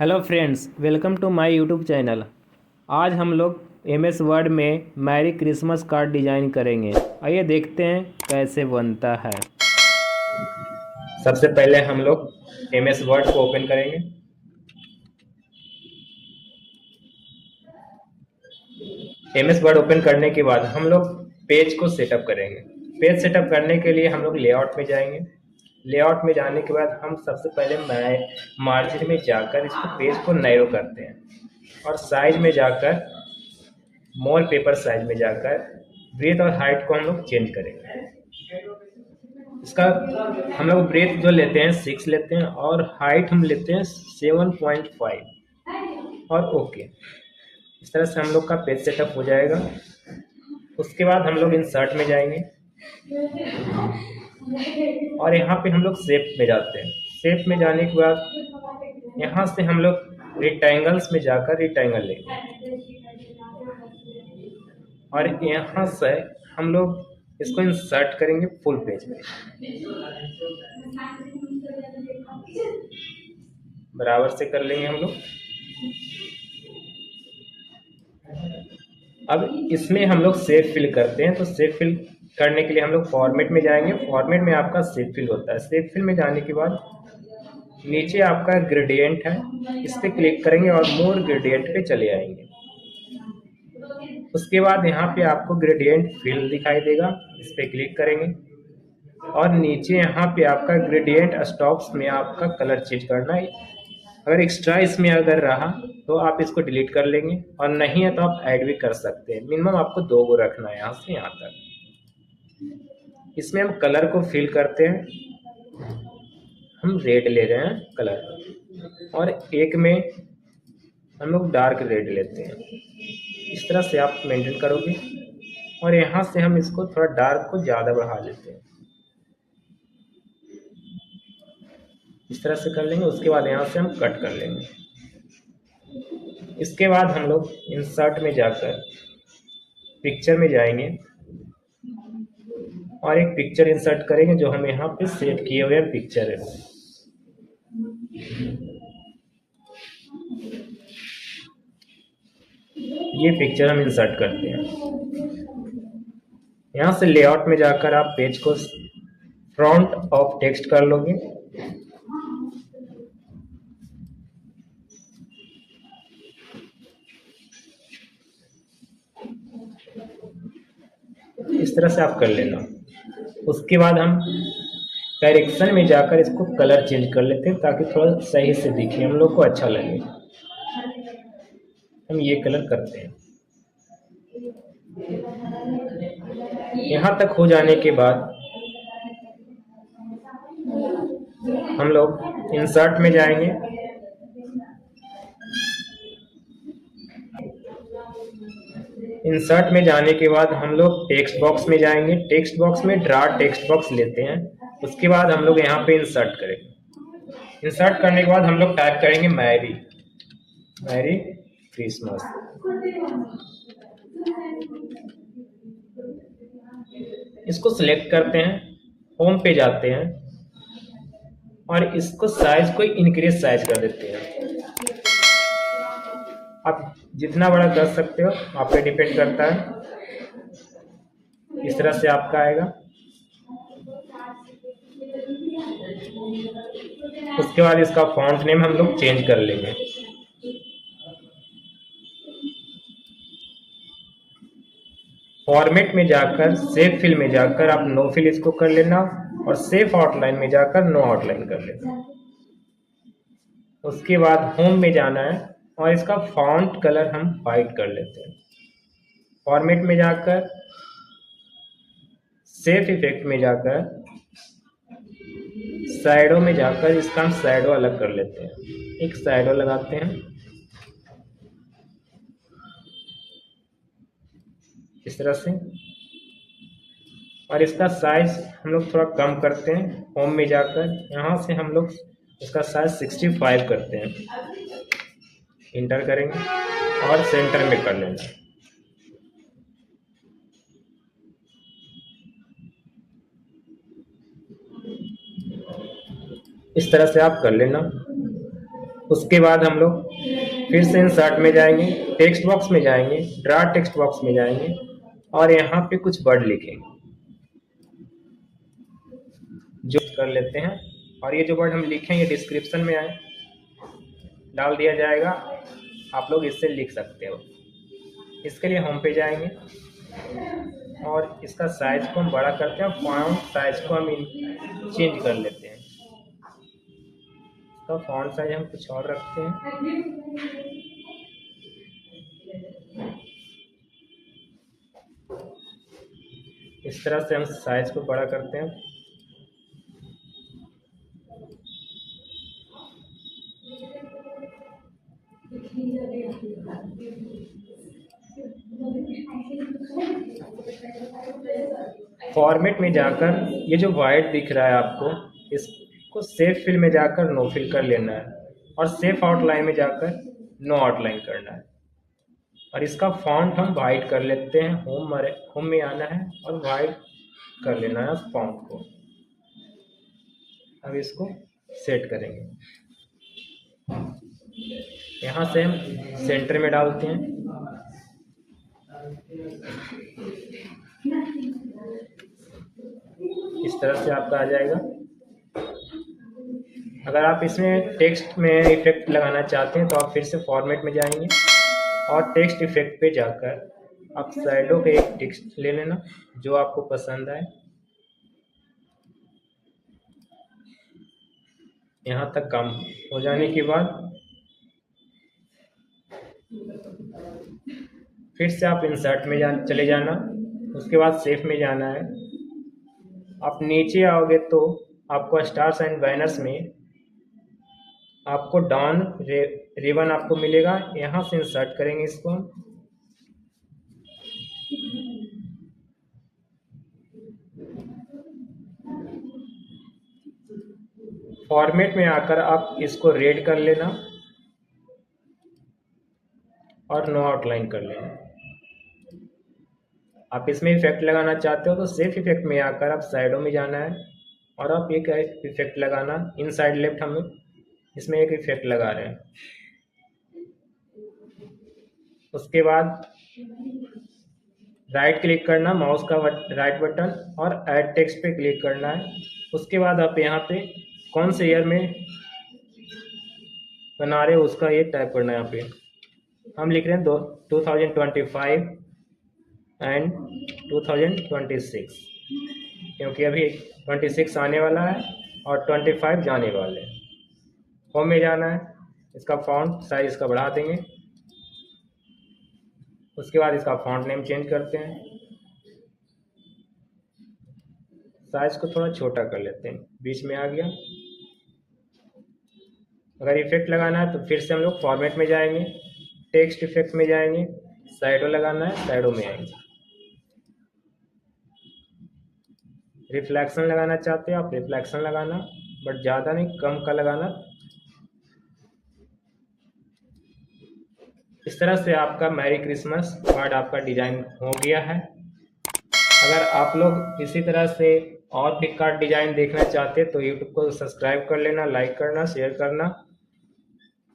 Hello friends, welcome to my YouTube channel. आज हम लोग एमएस वर्ड में मैरी क्रिसमस कार्ड डिज़ाइन करेंगे। आइए देखते हैं कैसे बनता है। सबसे पहले हम लोग एमएस वर्ड को ओपन करेंगे। एमएस वर्ड ओपन करने के बाद हम लोग पेज को सेटअप करेंगे। पेज सेटअप करने के लिए हम लोग लेआउट में जाएंगे। लेआउट में जाने के बाद हम सबसे पहले मार्जिन में जाकर इसको पेज को नैरो करते हैं और साइज में जाकर मोर पेपर साइज में जाकर ब्रेथ और हाइट को हम लोग चेंज करेंगे। इसका हम लोग ब्रेथ जो लेते हैं 6 लेते हैं और हाइट हम लेते हैं 7.5 और ओके। इस तरह से हम लोग का पेज सेटअप हो जाएगा। उसके बाद हम लोग इंसर्ट में जाएंगे और यहाँ पे हम लोग शेप में जाते हैं। शेप में जाने के बाद यहाँ से हम लोग रेक्टेंगल्स में जाकर रेक्टेंगल लेंगे और यहाँ से हम लोग इसको इंसर्ट करेंगे फुल पेज में। बराबर से कर लेंगे हम लोग। अब इसमें हम लोग शेप फिल करते हैं, तो शेप फिल करने के लिए हम लोग फॉर्मेट में जाएंगे। फॉर्मेट में आपका शेप फिल होता है। शेप फिल में जाने के बाद नीचे आपका ग्रेडियंट है, इस पर क्लिक करेंगे और मोर ग्रेडियंट पे चले आएंगे। उसके बाद यहाँ पे आपको ग्रेडियंट फिल दिखाई देगा, इस पर क्लिक करेंगे और नीचे यहाँ पे आपका ग्रेडियंट स्टॉक्स में आपका कलर चेंज करना है। अगर एक्स्ट्रा इसमें अगर रहा तो आप इसको डिलीट कर लेंगे और नहीं है तो आप ऐड भी कर सकते हैं। मिनिमम आपको 2 गो रखना है यहाँ से यहाँ तक। इसमें हम कलर को फिल करते हैं। हम रेड ले रहे हैं कलर और एक में हम लोग डार्क रेड लेते हैं। इस तरह से आप मेंटेन करोगे और यहाँ से हम इसको थोड़ा डार्क को ज़्यादा बढ़ा लेते हैं। इस तरह से कर लेंगे। उसके बाद यहाँ से हम कट कर लेंगे। इसके बाद हम लोग इंसर्ट में जाकर पिक्चर में जाएंगे और एक पिक्चर इंसर्ट करेंगे जो हम यहाँ पे सेव किए हुए पिक्चर है। ये पिक्चर हम इंसर्ट करते हैं। यहाँ से लेआउट में जाकर आप पेज को फ्रंट ऑफ टेक्स्ट कर लोगे। इस तरह से आप कर लेना। उसके बाद हम डायरेक्शन में जाकर इसको कलर चेंज कर लेते हैं ताकि थोड़ा सही से दिखे, हम लोग को अच्छा लगे। हम ये कलर करते हैं। यहाँ तक हो जाने के बाद हम लोग इंसर्ट में जाएंगे। इंसर्ट में जाने के बाद हम लोग टेक्स्ट बॉक्स में जाएंगे। टेक्स्ट बॉक्स में ड्रा टेक्स्ट बॉक्स लेते हैं। उसके बाद हम लोग यहाँ पे इंसर्ट करेंगे। इंसर्ट करने के बाद हम लोग टाइप करेंगे मैरी क्रिसमस। इसको सिलेक्ट करते हैं, होम पे जाते हैं और इसको साइज को इंक्रीज साइज कर देते हैं। आप जितना बड़ा कर सकते हो, आप पे डिपेंड करता है। इस तरह से आपका आएगा। उसके बाद इसका फॉन्ट नेम हम लोग चेंज कर लेंगे। फॉर्मेट में जाकर सेव फिल में जाकर आप नो फिल इसको कर लेना और सेव आउटलाइन में जाकर नो आउटलाइन कर लेना। उसके बाद होम में जाना है और इसका फॉन्ट कलर हम वाइट कर लेते हैं। फॉर्मेट में जाकर सेव इफेक्ट में जाकर शैडो में जाकर इसका हम शैडो अलग कर लेते हैं। एक शैडो लगाते हैं इस तरह से और इसका साइज हम लोग थोड़ा कम करते हैं। होम में जाकर यहाँ से हम लोग इसका साइज 65 करते हैं। इंटर करेंगे और सेंटर में कर लेंगे। इस तरह से आप कर लेना। उसके बाद हम लोग फिर से इंसर्ट में जाएंगे, टेक्स्ट बॉक्स में जाएंगे, ड्रा टेक्स्ट बॉक्स में जाएंगे और यहाँ पे कुछ वर्ड लिखेंगे जो कर लेते हैं। और ये जो वर्ड हम लिखेंगे डिस्क्रिप्शन में आए डाल दिया जाएगा, आप लोग इससे लिख सकते हो। इसके लिए होम पे जाएंगे और इसका साइज को हम बड़ा करते हैं, फॉन्ट साइज को हम चेंज कर लेते हैं। इसका फॉन्ट साइज हम कुछ और रखते हैं। इस तरह से हम साइज को बड़ा करते हैं। फॉर्मेट में जाकर ये जो वाइट दिख रहा है आपको, इसको सेव फिल में जाकर नो फिल कर लेना है और सेव आउटलाइन में जाकर नो आउटलाइन करना है। और इसका फॉन्ट हम वाइट कर लेते हैं, होम में आना है और वाइट कर लेना है उस फॉन्ट को। अब इसको सेट करेंगे, यहाँ से हम सेंटर में डालते हैं। इस तरह से आपका आ जाएगा। अगर आप इसमें टेक्स्ट में इफेक्ट लगाना चाहते हैं तो आप फिर से फॉर्मेट में जाएंगे और टेक्स्ट इफेक्ट पे जाकर आप शैडो के एक टेक्स्ट ले लेना जो आपको पसंद आए। यहाँ तक काम हो जाने के बाद फिर से आप इंसर्ट में चले जाना, उसके बाद सेव में जाना है। आप नीचे आओगे तो आपको स्टार्स एंड बैनर्स में आपको डाउन रिबन आपको मिलेगा, यहाँ से इंसर्ट करेंगे इसको। फॉर्मेट में आकर आप इसको रेड कर लेना और नो आउटलाइन कर लेना। आप इसमें इफेक्ट लगाना चाहते हो तो सेफ इफेक्ट में आकर आप साइडों में जाना है और आप एक इफेक्ट लगाना। इन साइड लेफ्ट हम इसमें एक इफेक्ट लगा रहे हैं। उसके बाद राइट क्लिक करना, माउस का राइट बटन और ऐड टेक्स्ट पे क्लिक करना है। उसके बाद आप यहाँ पे कौन से ईयर में बना रहे हो उसका ये टाइप करना है। यहाँ पे हम लिख रहे हैं 2025 एंड 2026, क्योंकि अभी 26 आने वाला है और 25 जाने वाले हैं। होम में जाना है, इसका फॉन्ट साइज इसका बढ़ा देंगे। उसके बाद इसका फॉन्ट नेम चेंज करते हैं, साइज को थोड़ा छोटा कर लेते हैं, बीच में आ गया। अगर इफेक्ट लगाना है तो फिर से हम लोग फॉर्मेट में जाएंगे, टेक्स्ट इफेक्ट में जाएंगे, शैडो लगाना है, शैडो में आएंगे। रिफ्लेक्शन लगाना चाहते हो आप रिफ्लेक्शन लगाना, बट ज़्यादा नहीं, कम का लगाना। इस तरह से आपका मैरी क्रिसमस कार्ड आपका डिजाइन हो गया है। अगर आप लोग इसी तरह से और भी कार्ड डिजाइन देखना चाहते हैं तो यूट्यूब को सब्सक्राइब कर लेना, लाइक करना, शेयर करना।